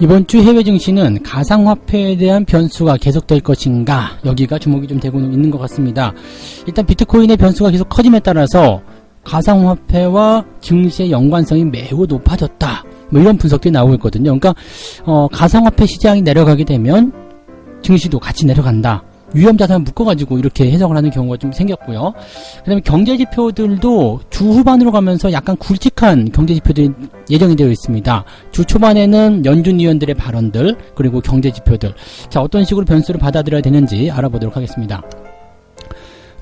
이번 주 해외 증시는 가상화폐에 대한 변수가 계속될 것인가, 여기가 주목이 좀 되고 있는 것 같습니다. 일단 비트코인의 변수가 계속 커짐에 따라서 가상화폐와 증시의 연관성이 매우 높아졌다, 뭐 이런 분석들이 나오고 있거든요. 그러니까 가상화폐 시장이 내려가게 되면 증시도 같이 내려간다, 위험자산을 묶어가지고 이렇게 해석을 하는 경우가 좀 생겼고요. 그 다음에 경제지표들도 주 후반으로 가면서 약간 굵직한 경제지표들이 예정이 되어 있습니다. 주 초반에는 연준 위원들의 발언들, 그리고 경제지표들, 자, 어떤 식으로 변수를 받아들여야 되는지 알아보도록 하겠습니다.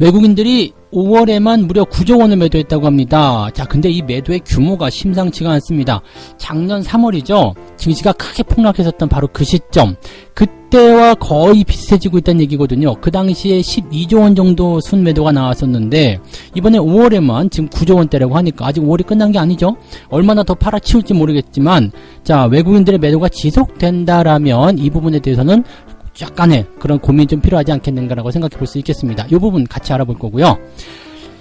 외국인들이 5월에만 무려 9조 원을 매도했다고 합니다. 자, 근데 이 매도의 규모가 심상치가 않습니다. 작년 3월이죠. 증시가 크게 폭락했었던 바로 그 시점, 그때와 거의 비슷해지고 있다는 얘기거든요. 그 당시에 12조 원 정도 순매도가 나왔었는데 이번에 5월에만 지금 9조 원대라고 하니까 아직 5월이 끝난 게 아니죠. 얼마나 더 팔아치울지 모르겠지만, 자, 외국인들의 매도가 지속된다라면 이 부분에 대해서는 약간의 그런 고민이 좀 필요하지 않겠는가라고 생각해 볼 수 있겠습니다. 이 부분 같이 알아볼 거고요.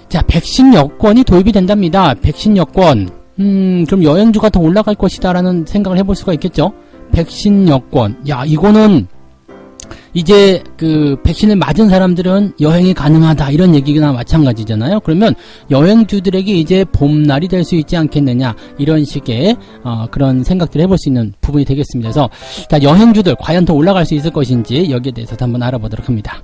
자, 백신 여권이 도입이 된답니다. 백신 여권. 그럼 여행주가 더 올라갈 것이다 라는 생각을 해볼 수가 있겠죠. 백신 여권. 야, 이거는 이제 그 백신을 맞은 사람들은 여행이 가능하다, 이런 얘기나 마찬가지잖아요. 그러면 여행주들에게 이제 봄날이 될 수 있지 않겠느냐, 이런 식의 그런 생각들을 해볼 수 있는 부분이 되겠습니다. 그래서 자, 여행주들 과연 더 올라갈 수 있을 것인지 여기에 대해서도 한번 알아보도록 합니다.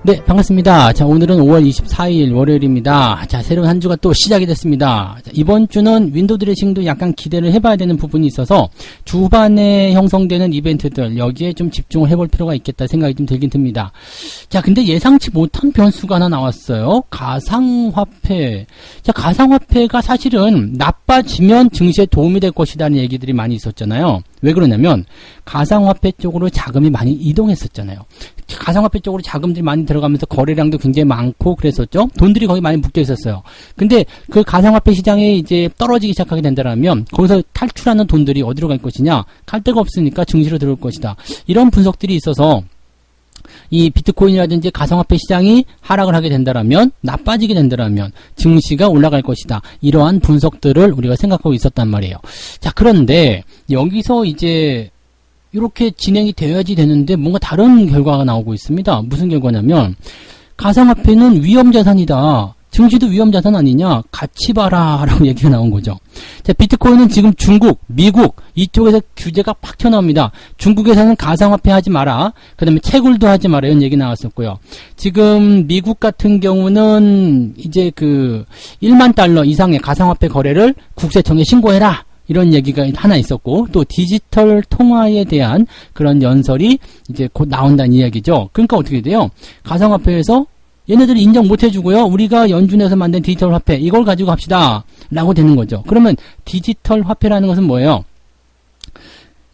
네, 반갑습니다. 자, 오늘은 5월 24일 월요일입니다. 자, 새로운 한 주가 또 시작이 됐습니다. 자, 이번 주는 윈도우 드레싱도 약간 기대를 해봐야 되는 부분이 있어서 주반에 형성되는 이벤트들, 여기에 좀 집중을 해볼 필요가 있겠다 생각이 좀 들긴 듭니다. 자, 근데 예상치 못한 변수가 하나 나왔어요. 가상화폐. 자, 가상화폐가 사실은 나빠지면 증시에 도움이 될 것이라는 얘기들이 많이 있었잖아요. 왜 그러냐면 가상화폐 쪽으로 자금이 많이 이동했었잖아요. 가상화폐 쪽으로 자금들이 많이 들어가면서 거래량도 굉장히 많고 그랬었죠. 돈들이 거기 많이 묶여 있었어요. 근데 그 가상화폐 시장이 이제 떨어지기 시작하게 된다면 거기서 탈출하는 돈들이 어디로 갈 것이냐, 갈 데가 없으니까 증시로 들어올 것이다, 이런 분석들이 있어서 이 비트코인이라든지 가상화폐 시장이 하락을 하게 된다면, 나빠지게 된다면 증시가 올라갈 것이다, 이러한 분석들을 우리가 생각하고 있었단 말이에요. 자, 그런데 여기서 이제 이렇게 진행이 되어야지 되는데 뭔가 다른 결과가 나오고 있습니다. 무슨 결과냐면 가상화폐는 위험자산이다, 증시도 위험자산 아니냐, 같이 봐라 라고 얘기가 나온 거죠. 자, 비트코인은 지금 중국, 미국 이쪽에서 규제가 팍 튀어나옵니다. 중국에서는 가상화폐 하지 마라, 그 다음에 채굴도 하지 마라, 이런 얘기 나왔었고요. 지금 미국 같은 경우는 이제 그 1만 달러 이상의 가상화폐 거래를 국세청에 신고해라, 이런 얘기가 하나 있었고, 또 디지털 통화에 대한 그런 연설이 이제 곧 나온다는 이야기죠. 그러니까 어떻게 돼요? 가상화폐에서 얘네들이 인정 못 해주고요, 우리가 연준에서 만든 디지털 화폐 이걸 가지고 합시다 라고 되는 거죠. 그러면 디지털 화폐라는 것은 뭐예요?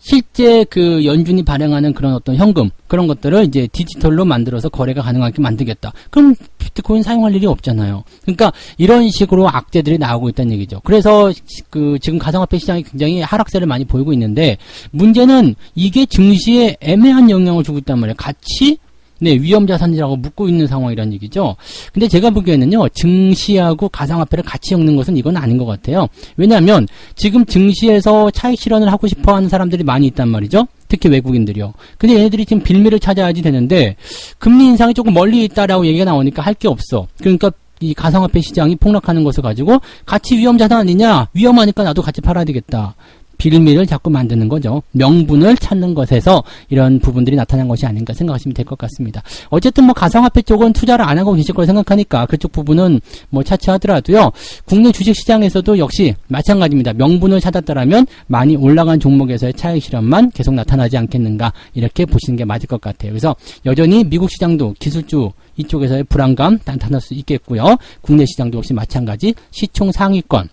실제 그 연준이 발행하는 그런 어떤 현금, 그런 것들을 이제 디지털로 만들어서 거래가 가능하게 만들겠다. 그럼 비트코인 사용할 일이 없잖아요. 그러니까 이런 식으로 악재들이 나오고 있다는 얘기죠. 그래서 그 지금 가상화폐 시장이 굉장히 하락세를 많이 보이고 있는데, 문제는 이게 증시에 애매한 영향을 주고 있단 말이에요. 같이 위험자산이라고 묻고 있는 상황이라는 얘기죠. 근데 제가 보기에는요, 증시하고 가상화폐를 같이 엮는 것은 이건 아닌 것 같아요. 왜냐하면 지금 증시에서 차익 실현을 하고 싶어 하는 사람들이 많이 있단 말이죠. 특히 외국인들이요. 근데 얘네들이 지금 빌미를 찾아야지 되는데, 금리 인상이 조금 멀리 있다라고 얘기가 나오니까 할 게 없어. 그러니까 이 가상화폐 시장이 폭락하는 것을 가지고 같이 위험자산 아니냐, 위험하니까 나도 같이 팔아야 되겠다, 빌미를 자꾸 만드는 거죠. 명분을 찾는 것에서 이런 부분들이 나타난 것이 아닌가 생각하시면 될 것 같습니다. 어쨌든 뭐 가상화폐 쪽은 투자를 안 하고 계실 걸 생각하니까 그쪽 부분은 뭐 차치하더라도요, 국내 주식시장에서도 역시 마찬가지입니다. 명분을 찾았다라면 많이 올라간 종목에서의 차익 실현만 계속 나타나지 않겠는가, 이렇게 보시는 게 맞을 것 같아요. 그래서 여전히 미국 시장도 기술주 이쪽에서의 불안감 나타날 수 있겠고요. 국내 시장도 역시 마찬가지 시총 상위권,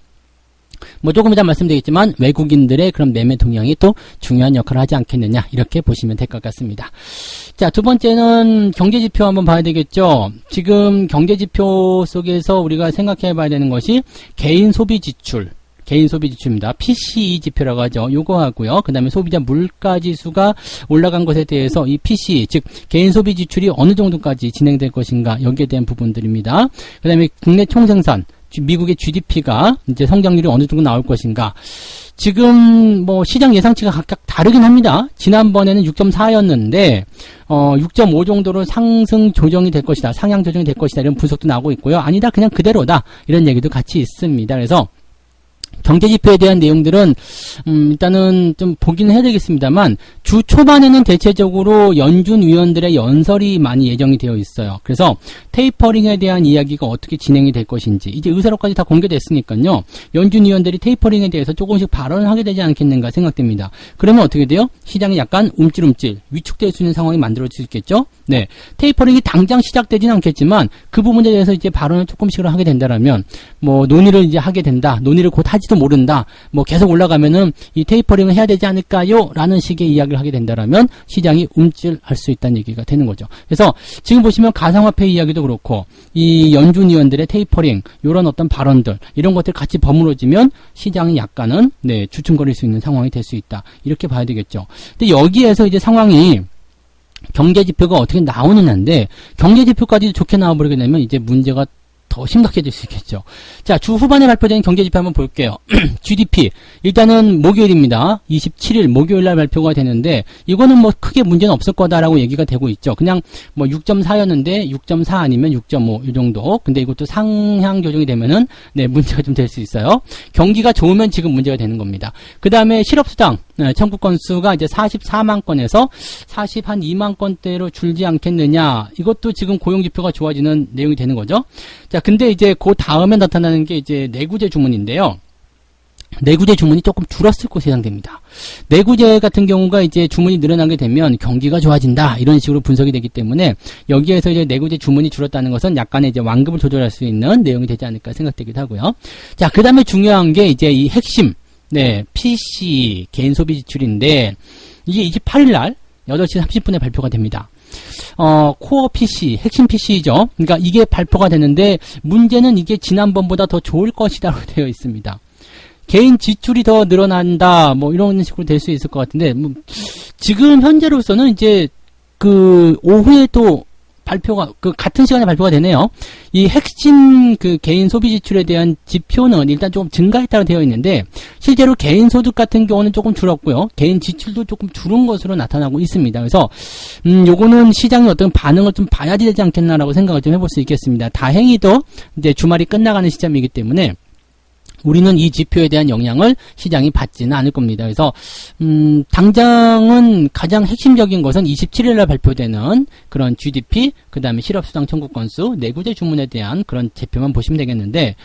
뭐 조금 이따 말씀드리겠지만 외국인들의 그런 매매 동향이 또 중요한 역할을 하지 않겠느냐, 이렇게 보시면 될 것 같습니다. 자, 두 번째는 경제지표 한번 봐야 되겠죠. 지금 경제지표 속에서 우리가 생각해 봐야 되는 것이 개인 소비 지출, 개인 소비 지출입니다. PCE 지표라고 하죠. 요거 하고요. 그 다음에 소비자 물가 지수가 올라간 것에 대해서 이 PCE, 즉 개인 소비 지출이 어느 정도까지 진행될 것인가, 여기에 대한 부분들입니다. 그 다음에 국내 총생산, 미국의 GDP가 이제 성장률이 어느 정도 나올 것인가. 지금 뭐 시장 예상치가 각각 다르긴 합니다. 지난번에는 6.4였는데 6.5 정도로 상승 조정이 될 것이다. 상향 조정이 될 것이다. 이런 분석도 나오고 있고요. 아니다. 그냥 그대로다. 이런 얘기도 같이 있습니다. 그래서 경제지표에 대한 내용들은 일단은 좀 보긴 해야 되겠습니다만 주 초반에는 대체적으로 연준 위원들의 연설이 많이 예정이 되어 있어요. 그래서 테이퍼링에 대한 이야기가 어떻게 진행이 될 것인지 이제 의사록까지 다 공개됐으니까요. 연준 위원들이 테이퍼링에 대해서 조금씩 발언을 하게 되지 않겠는가 생각됩니다. 그러면 어떻게 돼요? 시장이 약간 움찔움찔 위축될 수 있는 상황이 만들어질 수 있겠죠? 네, 테이퍼링이 당장 시작되지는 않겠지만 그 부분에 대해서 이제 발언을 조금씩을 하게 된다라면 뭐 논의를 이제 하게 된다. 논의를 곧 하지도 모른다. 뭐 계속 올라가면은 이 테이퍼링을 해야 되지 않을까요? 라는 식의 이야기를 하게 된다라면 시장이 움찔할 수 있다는 얘기가 되는 거죠. 그래서 지금 보시면 가상화폐 이야기도 그렇고 이 연준 위원들의 테이퍼링 이런 어떤 발언들 이런 것들 같이 버무러지면 시장이 약간은 네, 주춤거릴 수 있는 상황이 될 수 있다. 이렇게 봐야 되겠죠. 근데 여기에서 이제 상황이 경제지표가 어떻게 나오느냐인데 경제지표까지 좋게 나와버리게 되면 이제 문제가 더 심각해질 수 있겠죠. 자, 주 후반에 발표된 경제지표 한번 볼게요. GDP. 일단은 목요일입니다. 27일 목요일날 발표가 되는데 이거는 뭐 크게 문제는 없을 거다라고 얘기가 되고 있죠. 그냥 뭐 6.4였는데 6.4 아니면 6.5 이 정도. 근데 이것도 상향 조정이 되면은 네, 문제가 좀 될 수 있어요. 경기가 좋으면 지금 문제가 되는 겁니다. 그 다음에 실업수당 청구 건수가 이제 44만 건에서 42만 건대로 줄지 않겠느냐. 이것도 지금 고용지표가 좋아지는 내용이 되는 거죠. 자, 근데 이제 그 다음에 나타나는 게 이제 내구재 주문인데요. 내구재 주문이 조금 줄었을 것으로 예상됩니다. 내구재 같은 경우가 이제 주문이 늘어나게 되면 경기가 좋아진다. 이런 식으로 분석이 되기 때문에 여기에서 이제 내구재 주문이 줄었다는 것은 약간의 이제 완급을 조절할 수 있는 내용이 되지 않을까 생각되기도 하고요. 자, 그 다음에 중요한 게 이제 이 핵심. 네, PC, 개인 소비 지출인데, 이게 28일날 8시 30분에 발표가 됩니다. 코어 PC, 핵심 PC죠. 그러니까 이게 발표가 되는데, 문제는 이게 지난번보다 더 좋을 것이다로 되어 있습니다. 개인 지출이 더 늘어난다, 뭐 이런 식으로 될 수 있을 것 같은데, 뭐 지금 현재로서는 이제, 오후에 또, 발표가 같은 시간에 발표가 되네요. 이 핵심 개인 소비 지출에 대한 지표는 일단 조금 증가했다고 되어 있는데 실제로 개인 소득 같은 경우는 조금 줄었고요. 개인 지출도 조금 줄은 것으로 나타나고 있습니다. 그래서 요거는 시장의 어떤 반응을 좀 봐야 되지 않겠나라고 생각을 좀 해볼 수 있겠습니다. 다행히도 이제 주말이 끝나가는 시점이기 때문에 우리는 이 지표에 대한 영향을 시장이 받지는 않을 겁니다. 그래서 당장은 가장 핵심적인 것은 27일날 발표되는 그런 GDP, 그 다음에 실업수당 청구 건수, 내구재 주문에 대한 그런 지표만 보시면 되겠는데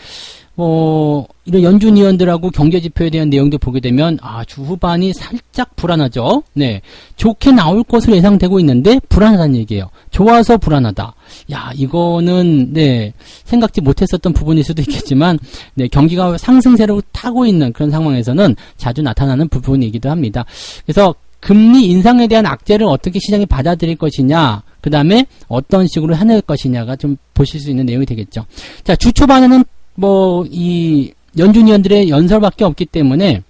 이런 연준 위원들하고 경제지표에 대한 내용도 보게 되면 주 후반이 살짝 불안하죠. 네, 좋게 나올 것으로 예상되고 있는데 불안하다는 얘기예요. 좋아서 불안하다. 야, 이거는 네, 생각지 못했었던 부분일 수도 있겠지만 네, 경기가 상승세로 타고 있는 그런 상황에서는 자주 나타나는 부분이기도 합니다. 그래서 금리 인상에 대한 악재를 어떻게 시장이 받아들일 것이냐, 그 다음에 어떤 식으로 해낼 것이냐가 좀 보실 수 있는 내용이 되겠죠. 자, 주 초반에는 이 연준 위원들의 연설밖에 없기 때문에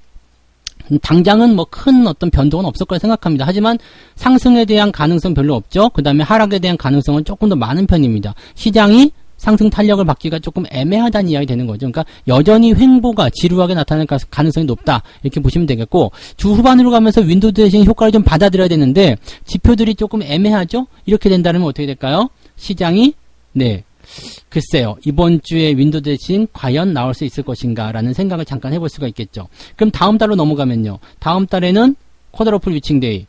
당장은 큰 어떤 변동은 없을 거라 생각합니다. 하지만 상승에 대한 가능성 별로 없죠. 그 다음에 하락에 대한 가능성은 조금 더 많은 편입니다. 시장이 상승 탄력을 받기가 조금 애매하다는 이야기 되는 거죠. 그러니까 여전히 횡보가 지루하게 나타날 가능성이 높다. 이렇게 보시면 되겠고, 주 후반으로 가면서 윈도우 드레싱 효과를 좀 받아들여야 되는데 지표들이 조금 애매하죠. 이렇게 된다면 어떻게 될까요? 시장이 네, 글쎄요, 이번 주에 윈도우 드레싱 과연 나올 수 있을 것인가 라는 생각을 잠깐 해볼 수가 있겠죠. 그럼 다음 달로 넘어가면요, 다음 달에는 쿼드러플 위칭데이,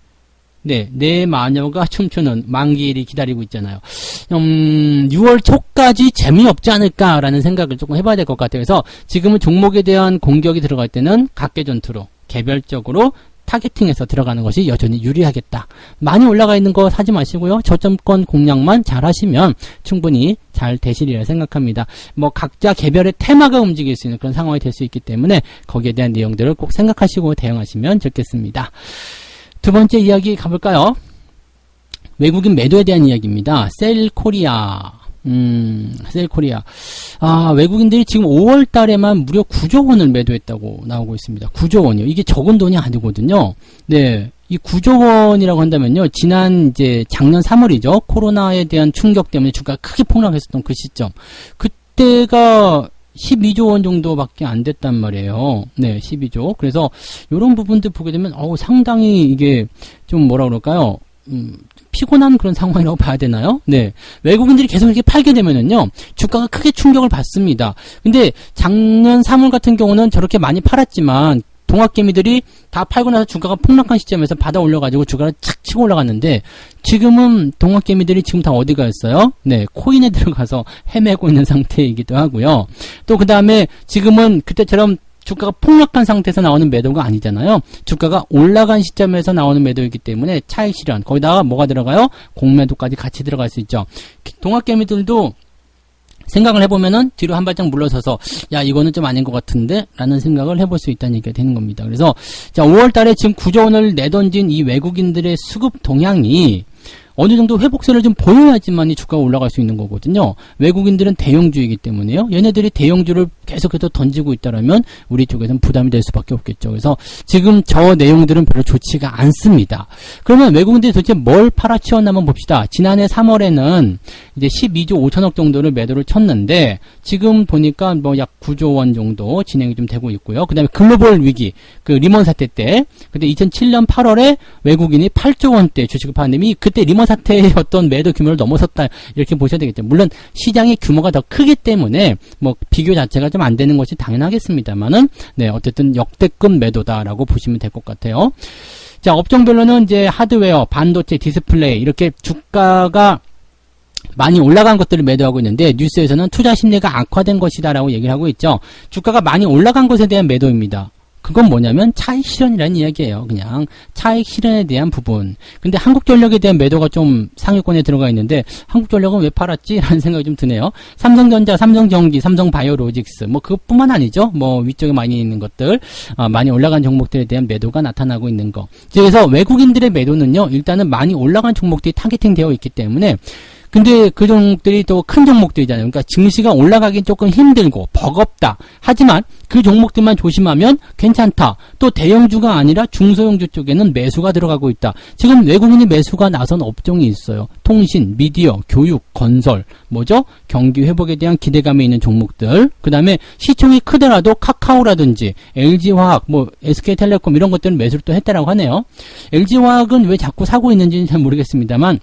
네, 내 마녀가 춤추는 만기일이 기다리고 있잖아요. 6월 초까지 재미없지 않을까라는 생각을 조금 해봐야 될 것 같아요. 그래서 지금은 종목에 대한 공격이 들어갈 때는 각계 전투로 개별적으로 타겟팅해서 들어가는 것이 여전히 유리하겠다. 많이 올라가 있는 거 사지 마시고요. 저점권 공략만 잘 하시면 충분히 잘 되시리라 생각합니다. 각자 개별의 테마가 움직일 수 있는 그런 상황이 될 수 있기 때문에 거기에 대한 내용들을 꼭 생각하시고 대응하시면 좋겠습니다. 두 번째 이야기 가볼까요? 외국인 매도에 대한 이야기입니다. 셀 코리아. 셀코리아. 외국인들이 지금 5월 달에만 무려 9조 원을 매도했다고 나오고 있습니다. 9조 원이요. 이게 적은 돈이 아니거든요. 네. 이 9조 원이라고 한다면요. 지난 작년 3월이죠. 코로나에 대한 충격 때문에 주가가 크게 폭락했었던 그 시점. 그때가 12조 원 정도밖에 안 됐단 말이에요. 네, 12조. 그래서 이런 부분들 보게 되면 상당히 이게 좀 뭐라 그럴까요? 피곤한 그런 상황이라고 봐야 되나요? 네. 외국인들이 계속 이렇게 팔게 되면은요, 주가가 크게 충격을 받습니다. 근데 작년 3월 같은 경우는 저렇게 많이 팔았지만, 동학개미들이 다 팔고 나서 주가가 폭락한 시점에서 받아 올려가지고 주가가 착 치고 올라갔는데, 지금은 동학개미들이 지금 다 어디 갔어요? 네, 코인에 들어가서 헤매고 있는 상태이기도 하고요. 또 그 다음에 지금은 그때처럼 주가가 폭락한 상태에서 나오는 매도가 아니잖아요. 주가가 올라간 시점에서 나오는 매도이기 때문에 차익 실현, 거기다가 뭐가 들어가요? 공매도까지 같이 들어갈 수 있죠. 동학개미들도 생각을 해보면은 뒤로 한 발짝 물러서서 이거는 좀 아닌 것 같은데 라는 생각을 해볼 수 있다는 얘기가 되는 겁니다. 그래서 5월 달에 지금 9조 원을 내던진 이 외국인들의 수급 동향이 어느 정도 회복세를 좀 보여야지만 이 주가가 올라갈 수 있는 거거든요. 외국인들은 대형주이기 때문에요. 얘네들이 대형주를 계속해서 던지고 있다라면 우리 쪽에서는 부담이 될 수밖에 없겠죠. 그래서 지금 저 내용들은 별로 좋지가 않습니다. 그러면 외국인들이 도대체 뭘 팔아치웠나 한번 봅시다. 지난해 3월에는 이제 12조 5천억 정도를 매도를 쳤는데 지금 보니까 약 9조 원 정도 진행이 좀 되고 있고요. 그 다음에 글로벌 위기, 그 리먼 사태 때, 근데 2007년 8월에 외국인이 8조 원대 주식을 팔았는데 그때 리먼 사태의 어떤 매도 규모를 넘어섰다 이렇게 보셔야 되겠죠. 물론 시장의 규모가 더 크기 때문에 비교 자체가 좀 안 되는 것이 당연하겠습니다만은 네, 어쨌든 역대급 매도다라고 보시면 될 것 같아요. 자, 업종별로는 이제 하드웨어, 반도체, 디스플레이 이렇게 주가가 많이 올라간 것들을 매도하고 있는데 뉴스에서는 투자 심리가 악화된 것이다라고 얘기를 하고 있죠. 주가가 많이 올라간 것에 대한 매도입니다. 그건 뭐냐면 차익 실현이라는 이야기예요. 그냥 차익 실현에 대한 부분. 근데 한국전력에 대한 매도가 좀 상위권에 들어가 있는데 한국전력은 왜 팔았지? 라는 생각이 좀 드네요. 삼성전자, 삼성전기, 삼성바이오로직스 그것뿐만 아니죠. 위쪽에 많이 있는 것들, 많이 올라간 종목들에 대한 매도가 나타나고 있는 거. 그래서 외국인들의 매도는요. 일단은 많이 올라간 종목들이 타겟팅 되어 있기 때문에 근데 그 종목들이 또 큰 종목들이잖아요. 그러니까 증시가 올라가긴 조금 힘들고 버겁다. 하지만 그 종목들만 조심하면 괜찮다. 또 대형주가 아니라 중소형주 쪽에는 매수가 들어가고 있다. 지금 외국인이 매수가 나선 업종이 있어요. 통신, 미디어, 교육, 건설, 경기 회복에 대한 기대감이 있는 종목들. 그 다음에 시총이 크더라도 카카오라든지 LG화학, SK텔레콤 이런 것들은 매수를 또 했다라고 하네요. LG화학은 왜 자꾸 사고 있는지는 잘 모르겠습니다만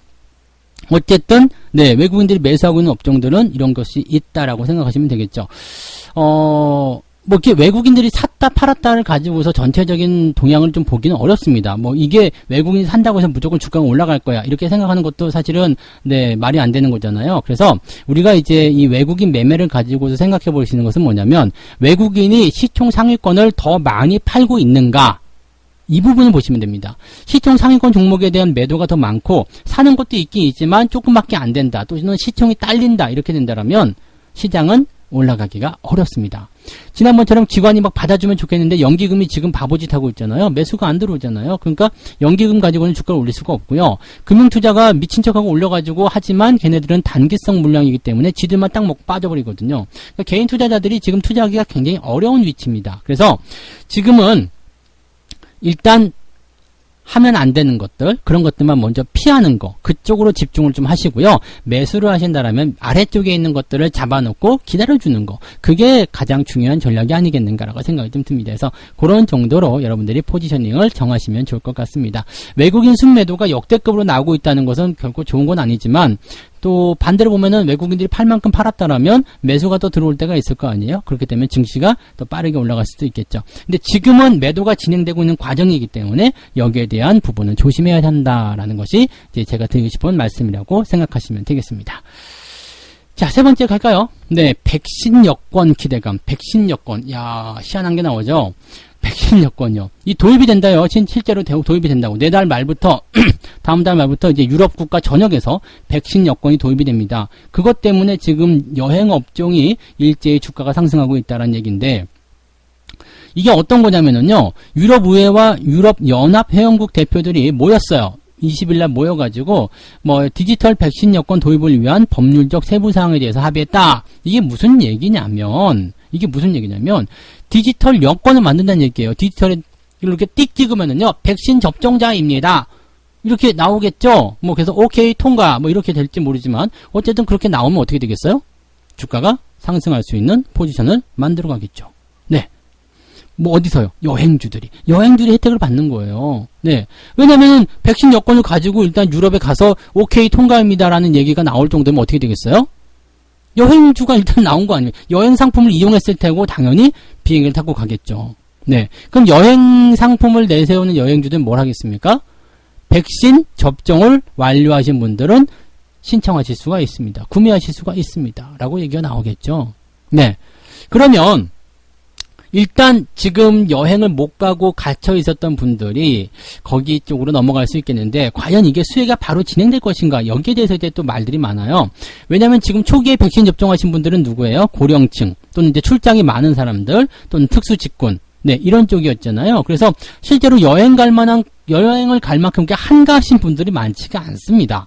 어쨌든 네, 외국인들이 매수하고 있는 업종들은 이런 것이 있다라고 생각하시면 되겠죠. 이렇게 외국인들이 샀다 팔았다를 가지고서 전체적인 동향을 좀 보기는 어렵습니다. 이게 외국인이 산다고 해서 무조건 주가가 올라갈 거야 이렇게 생각하는 것도 사실은 네, 말이 안 되는 거잖아요. 그래서 우리가 이제 이 외국인 매매를 가지고서 생각해 볼 수 있는 것은 뭐냐면 외국인이 시총 상위권을 더 많이 팔고 있는가, 이 부분을 보시면 됩니다. 시총 상위권 종목에 대한 매도가 더 많고 사는 것도 있긴 있지만 조금밖에 안 된다, 또는 시총이 딸린다 이렇게 된다면 시장은 올라가기가 어렵습니다. 지난번처럼 기관이 받아주면 좋겠는데 연기금이 지금 바보짓 하고 있잖아요. 매수가 안 들어오잖아요. 그러니까 연기금 가지고는 주가를 올릴 수가 없고요. 금융투자가 미친 척하고 올려가지고 하지만 걔네들은 단기성 물량이기 때문에 지들만 딱 먹고 빠져버리거든요. 그러니까 개인 투자자들이 지금 투자하기가 굉장히 어려운 위치입니다. 그래서 지금은 일단 하면 안 되는 것들, 그런 것들만 먼저 피하는 거, 그쪽으로 집중을 좀 하시고요. 매수를 하신다라면 아래쪽에 있는 것들을 잡아놓고 기다려주는 거, 그게 가장 중요한 전략이 아니겠는가라고 생각이 좀 듭니다. 그래서 그런 정도로 여러분들이 포지셔닝을 정하시면 좋을 것 같습니다. 외국인 순매도가 역대급으로 나오고 있다는 것은 결코 좋은 건 아니지만 또 반대로 보면은 외국인들이 팔 만큼 팔았다라면 매수가 더 들어올 때가 있을 거 아니에요. 그렇기 때문에 증시가 더 빠르게 올라갈 수도 있겠죠. 근데 지금은 매도가 진행되고 있는 과정이기 때문에 여기에 대한 부분은 조심해야 한다라는 것이 이제 제가 드리고 싶은 말씀이라고 생각하시면 되겠습니다. 자, 세 번째 갈까요? 네, 백신 여권 기대감. 백신 여권. 야, 희한한 게 나오죠. 백신 여권요. 이 도입이 된다요. 실제로 도입이 된다고. 내달 말부터 다음 달 말부터 이제 유럽 국가 전역에서 백신 여권이 도입이 됩니다. 그것 때문에 지금 여행 업종이 일제히 주가가 상승하고 있다는 얘기인데, 이게 어떤 거냐면요. 유럽 의회와 유럽 연합 회원국 대표들이 모였어요. 20일 날 모여가지고 뭐 디지털 백신 여권 도입을 위한 법률적 세부 사항에 대해서 합의했다. 이게 무슨 얘기냐면 디지털 여권을 만든다는 얘기예요. 디지털에 이렇게 띡 찍으면은요 백신 접종자입니다. 이렇게 나오겠죠. 뭐 그래서 오케이 통과 뭐 이렇게 될지 모르지만 어쨌든 그렇게 나오면 어떻게 되겠어요? 주가가 상승할 수 있는 포지션을 만들어 가겠죠. 네. 뭐 어디서요? 여행주들이 혜택을 받는 거예요. 네. 왜냐면은 백신 여권을 가지고 일단 유럽에 가서 오케이 통과입니다라는 얘기가 나올 정도면 어떻게 되겠어요? 여행주가 일단 나온 거 아니에요. 여행 상품을 이용했을 테고 당연히 비행기를 타고 가겠죠. 네. 그럼 여행 상품을 내세우는 여행주들은 뭘 하겠습니까? 백신 접종을 완료하신 분들은 신청하실 수가 있습니다. 구매하실 수가 있습니다. 라고 얘기가 나오겠죠. 네. 그러면 일단 지금 여행을 못 가고 갇혀 있었던 분들이 거기 쪽으로 넘어갈 수 있겠는데 과연 이게 수혜가 바로 진행될 것인가? 여기에 대해서 이제 또 말들이 많아요. 왜냐하면 지금 초기에 백신 접종하신 분들은 누구예요? 고령층 또는 이제 출장이 많은 사람들 또는 특수 직군 네 이런 쪽이었잖아요. 그래서 실제로 여행을 갈 만큼 한가하신 분들이 많지가 않습니다.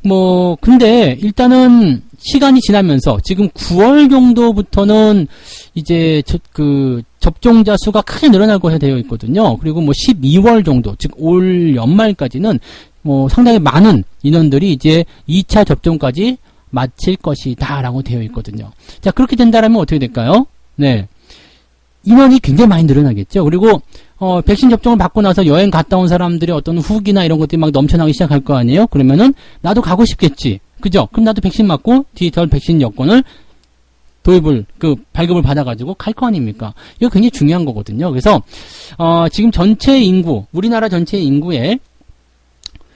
뭐 근데 일단은 시간이 지나면서 지금 9월 정도부터는 이제 접종자 수가 크게 늘어날 것으로 되어 있거든요. 그리고 뭐 12월 정도 즉 올 연말까지는 뭐 상당히 많은 인원들이 이제 2차 접종까지 마칠 것이다라고 되어 있거든요. 자 그렇게 된다라면 어떻게 될까요? 네. 인원이 굉장히 많이 늘어나겠죠. 그리고 백신 접종을 받고 나서 여행 갔다 온 사람들의 어떤 후기나 이런 것들이 막 넘쳐나기 시작할 거 아니에요? 그러면은 나도 가고 싶겠지. 그죠? 그럼 나도 백신 맞고 디지털 백신 여권을 발급을 받아가지고 갈 거 아닙니까? 이거 굉장히 중요한 거거든요. 그래서 지금 전체 인구, 우리나라 전체 인구의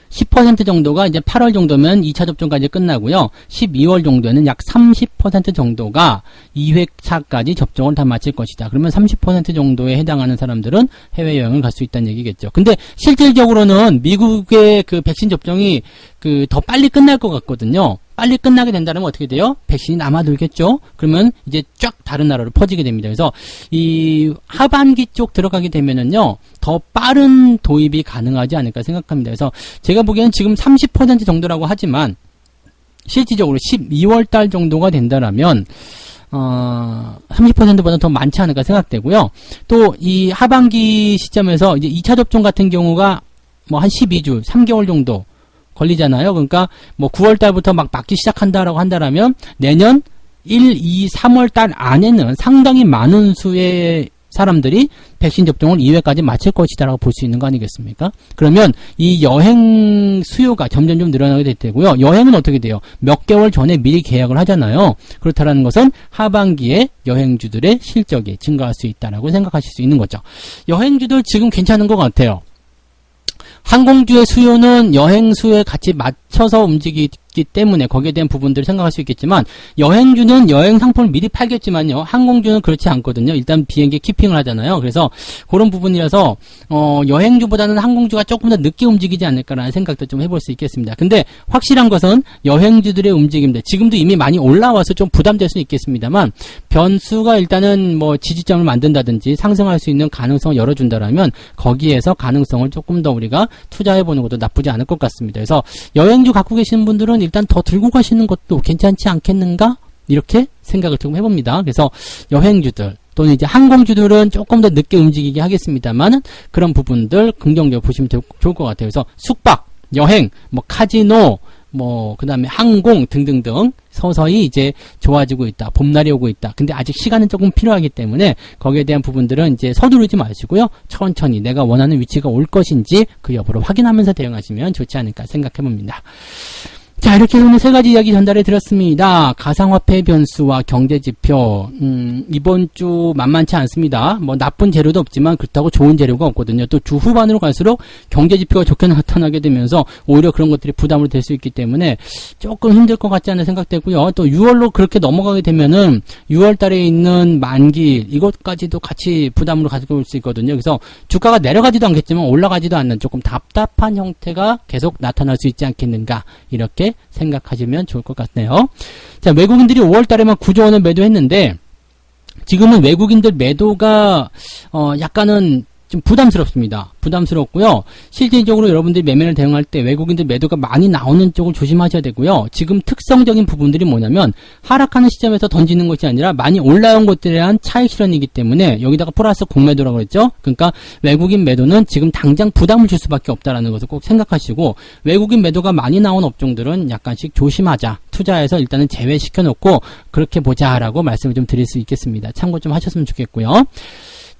10% 정도가 이제 8월 정도면 2차 접종까지 끝나고요. 12월 정도에는 약 30% 정도가 2회차까지 접종을 다 마칠 것이다. 그러면 30% 정도에 해당하는 사람들은 해외여행을 갈 수 있다는 얘기겠죠. 근데 실질적으로는 미국의 그 백신 접종이 더 빨리 끝날 것 같거든요. 빨리 끝나게 된다면 어떻게 돼요? 백신이 남아돌겠죠? 그러면 이제 쫙 다른 나라로 퍼지게 됩니다. 그래서 이 하반기 쪽 들어가게 되면은요, 더 빠른 도입이 가능하지 않을까 생각합니다. 그래서 제가 보기에는 지금 30% 정도라고 하지만, 실질적으로 12월 달 정도가 된다라면, 30%보다 더 많지 않을까 생각되고요. 또 이 하반기 시점에서 이제 2차 접종 같은 경우가 뭐 한 12주, 3개월 정도 걸리잖아요. 그러니까 뭐 9월 달부터 막 맞기 시작한다라고 한다라면 내년 1, 2, 3월 달 안에는 상당히 많은 수의 사람들이 백신 접종을 2회까지 마칠 것이다라고 볼 수 있는 거 아니겠습니까? 그러면 이 여행 수요가 점점 좀 늘어나게 될 테고요. 여행은 어떻게 돼요? 몇 개월 전에 미리 계약을 하잖아요. 그렇다라는 것은 하반기에 여행주들의 실적이 증가할 수 있다라고 생각하실 수 있는 거죠. 여행주들 지금 괜찮은 것 같아요. 항공주의 수요는 여행 수요에 같이 맞춰서 움직이기 때문에 거기에 대한 부분들을 생각할 수 있겠지만, 여행주는 여행 상품을 미리 팔겠지만요, 항공주는 그렇지 않거든요. 일단 비행기에 키핑을 하잖아요. 그래서 그런 부분이라서 여행주보다는 항공주가 조금 더 늦게 움직이지 않을까라는 생각도 좀 해볼 수 있겠습니다. 근데 확실한 것은 여행주들의 움직임들, 지금도 이미 많이 올라와서 좀 부담될 수 있겠습니다만, 변수가 일단은 뭐 지지점을 만든다든지 상승할 수 있는 가능성을 열어준다라면 거기에서 가능성을 조금 더 우리가 투자해보는 것도 나쁘지 않을 것 같습니다. 그래서 여행주 갖고 계시는 분들은 일단 더 들고 가시는 것도 괜찮지 않겠는가? 이렇게 생각을 조금 해봅니다. 그래서 여행주들 또는 이제 항공주들은 조금 더 늦게 움직이게 하겠습니다만, 그런 부분들 긍정적으로 보시면 좋을 것 같아요. 그래서 숙박, 여행, 뭐 카지노, 뭐 그 다음에 항공 등등등 서서히 이제 좋아지고 있다. 봄날이 오고 있다. 근데 아직 시간은 조금 필요하기 때문에 거기에 대한 부분들은 이제 서두르지 마시고요. 천천히 내가 원하는 위치가 올 것인지 그 여부를 확인하면서 대응하시면 좋지 않을까 생각해봅니다. 자, 이렇게 오늘 세 가지 이야기 전달해 드렸습니다. 가상화폐 변수와 경제지표, 이번 주 만만치 않습니다. 뭐 나쁜 재료도 없지만 그렇다고 좋은 재료가 없거든요. 또 주 후반으로 갈수록 경제지표가 좋게 나타나게 되면서 오히려 그런 것들이 부담으로 될 수 있기 때문에 조금 힘들 것 같지 않은 생각되고요. 또 6월로 그렇게 넘어가게 되면은 6월 달에 있는 만기, 이것까지도 같이 부담으로 가지고 올 수 있거든요. 그래서 주가가 내려가지도 않겠지만 올라가지도 않는 조금 답답한 형태가 계속 나타날 수 있지 않겠는가, 이렇게 생각하시면 좋을 것 같네요. 자, 외국인들이 5월 달에만 9조 원을 매도했는데, 지금은 외국인들 매도가 약간은 좀 부담스럽습니다. 부담스럽고요. 실질적으로 여러분들이 매매를 대응할 때 외국인들 매도가 많이 나오는 쪽을 조심하셔야 되고요. 지금 특성적인 부분들이 뭐냐면 하락하는 시점에서 던지는 것이 아니라 많이 올라온 것들에 대한 차익 실현이기 때문에 여기다가 플러스 공매도라고 그랬죠. 그러니까 외국인 매도는 지금 당장 부담을 줄 수밖에 없다라는 것을 꼭 생각하시고 외국인 매도가 많이 나온 업종들은 약간씩 조심하자. 투자해서 일단은 제외시켜놓고 그렇게 보자라고 말씀을 좀 드릴 수 있겠습니다. 참고 좀 하셨으면 좋겠고요.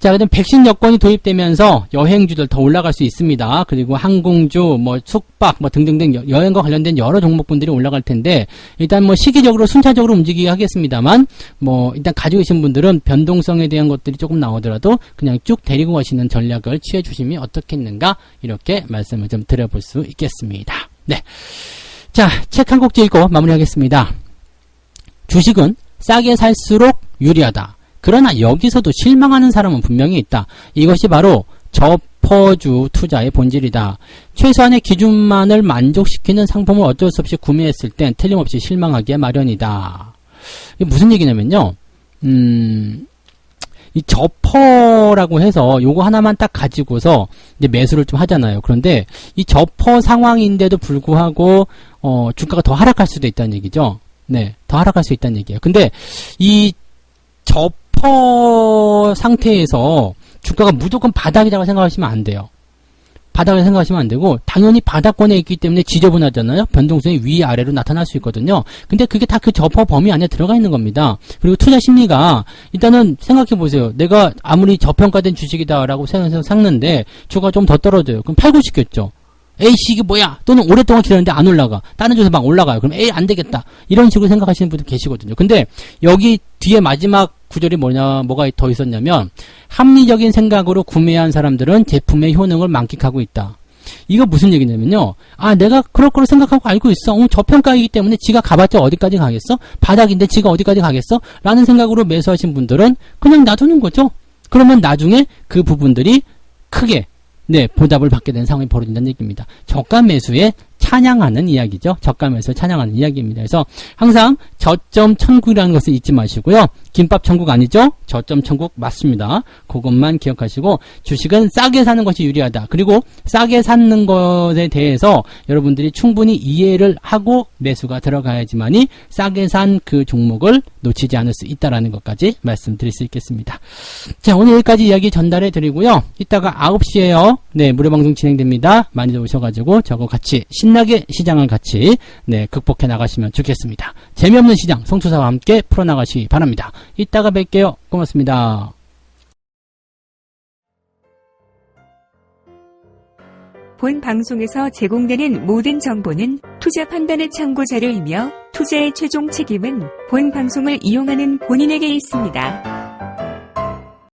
자, 그다음 백신 여권이 도입되면서 여행주들 더 올라갈 수 있습니다. 그리고 항공주, 뭐 숙박, 뭐 등등등 여행과 관련된 여러 종목분들이 올라갈 텐데 일단 뭐 시기적으로 순차적으로 움직이게 하겠습니다만 뭐 일단 가지고 계신 분들은 변동성에 대한 것들이 조금 나오더라도 그냥 쭉 데리고 가시는 전략을 취해 주시면 어떻겠는가 이렇게 말씀을 좀 드려볼 수 있겠습니다. 네, 자, 책 한 곡 읽고 마무리하겠습니다. 주식은 싸게 살수록 유리하다. 그러나 여기서도 실망하는 사람은 분명히 있다. 이것이 바로 저퍼주 투자의 본질이다. 최소한의 기준만을 만족시키는 상품을 어쩔 수 없이 구매했을 땐 틀림없이 실망하기에 마련이다. 이게 무슨 얘기냐면요. 이 저퍼라고 해서 요거 하나만 딱 가지고서 이제 매수를 좀 하잖아요. 그런데 이 저퍼 상황인데도 불구하고 주가가 더 하락할 수도 있다는 얘기죠. 네, 더 하락할 수 있다는 얘기예요. 근데 이 저퍼 상태에서 주가가 무조건 바닥이라고 생각하시면 안 돼요. 바닥을 생각하시면 안 되고 당연히 바닥권에 있기 때문에 지저분하잖아요. 변동성이 위아래로 나타날 수 있거든요. 근데 그게 다 그 저퍼 범위 안에 들어가 있는 겁니다. 그리고 투자 심리가 일단은 생각해 보세요. 내가 아무리 저평가된 주식이다라고 생각해서 샀는데 주가가 좀 더 떨어져요. 그럼 팔고 싶겠죠. 에이씨 이게 뭐야? 또는 오랫동안 기다렸는데 안 올라가. 다른 쪽에서 막 올라가요. 그럼 에이 안 되겠다. 이런 식으로 생각하시는 분들 계시거든요. 근데 여기 뒤에 마지막 구절이 뭐가 더 있었냐면 합리적인 생각으로 구매한 사람들은 제품의 효능을 만끽하고 있다. 이거 무슨 얘기냐면요. 아, 내가 그럴 거로 생각하고 알고 있어. 저평가이기 때문에 지가 가봤자 어디까지 가겠어? 바닥인데 지가 어디까지 가겠어? 라는 생각으로 매수하신 분들은 그냥 놔두는 거죠. 그러면 나중에 그 부분들이 크게 보답을 받게 되는 상황이 벌어진다는 얘기입니다. 저가 매수에 찬양하는 이야기죠. 저가 매수에 찬양하는 이야기입니다. 그래서 항상 저점 천국이라는 것을 잊지 마시고요. 김밥 천국 아니죠? 저점 천국 맞습니다. 그것만 기억하시고 주식은 싸게 사는 것이 유리하다. 그리고 싸게 사는 것에 대해서 여러분들이 충분히 이해를 하고 매수가 들어가야지만이 싸게 산 그 종목을 놓치지 않을 수 있다는 것까지 말씀드릴 수 있겠습니다. 자, 오늘 여기까지 이야기 전달해 드리고요. 이따가 9시에요. 무료 방송 진행됩니다. 많이들 오셔가지고 저거 같이 신나게 시장을 같이 극복해 나가시면 좋겠습니다. 재미없는 시장 성투사와 함께 풀어나가시기 바랍니다. 이따가 뵐게요. 고맙습니다. 본 방송에서 제공되는 모든 정보는 투자 판단의 참고 자료이며 투자의 최종 책임은 본 방송을 이용하는 본인에게 있습니다.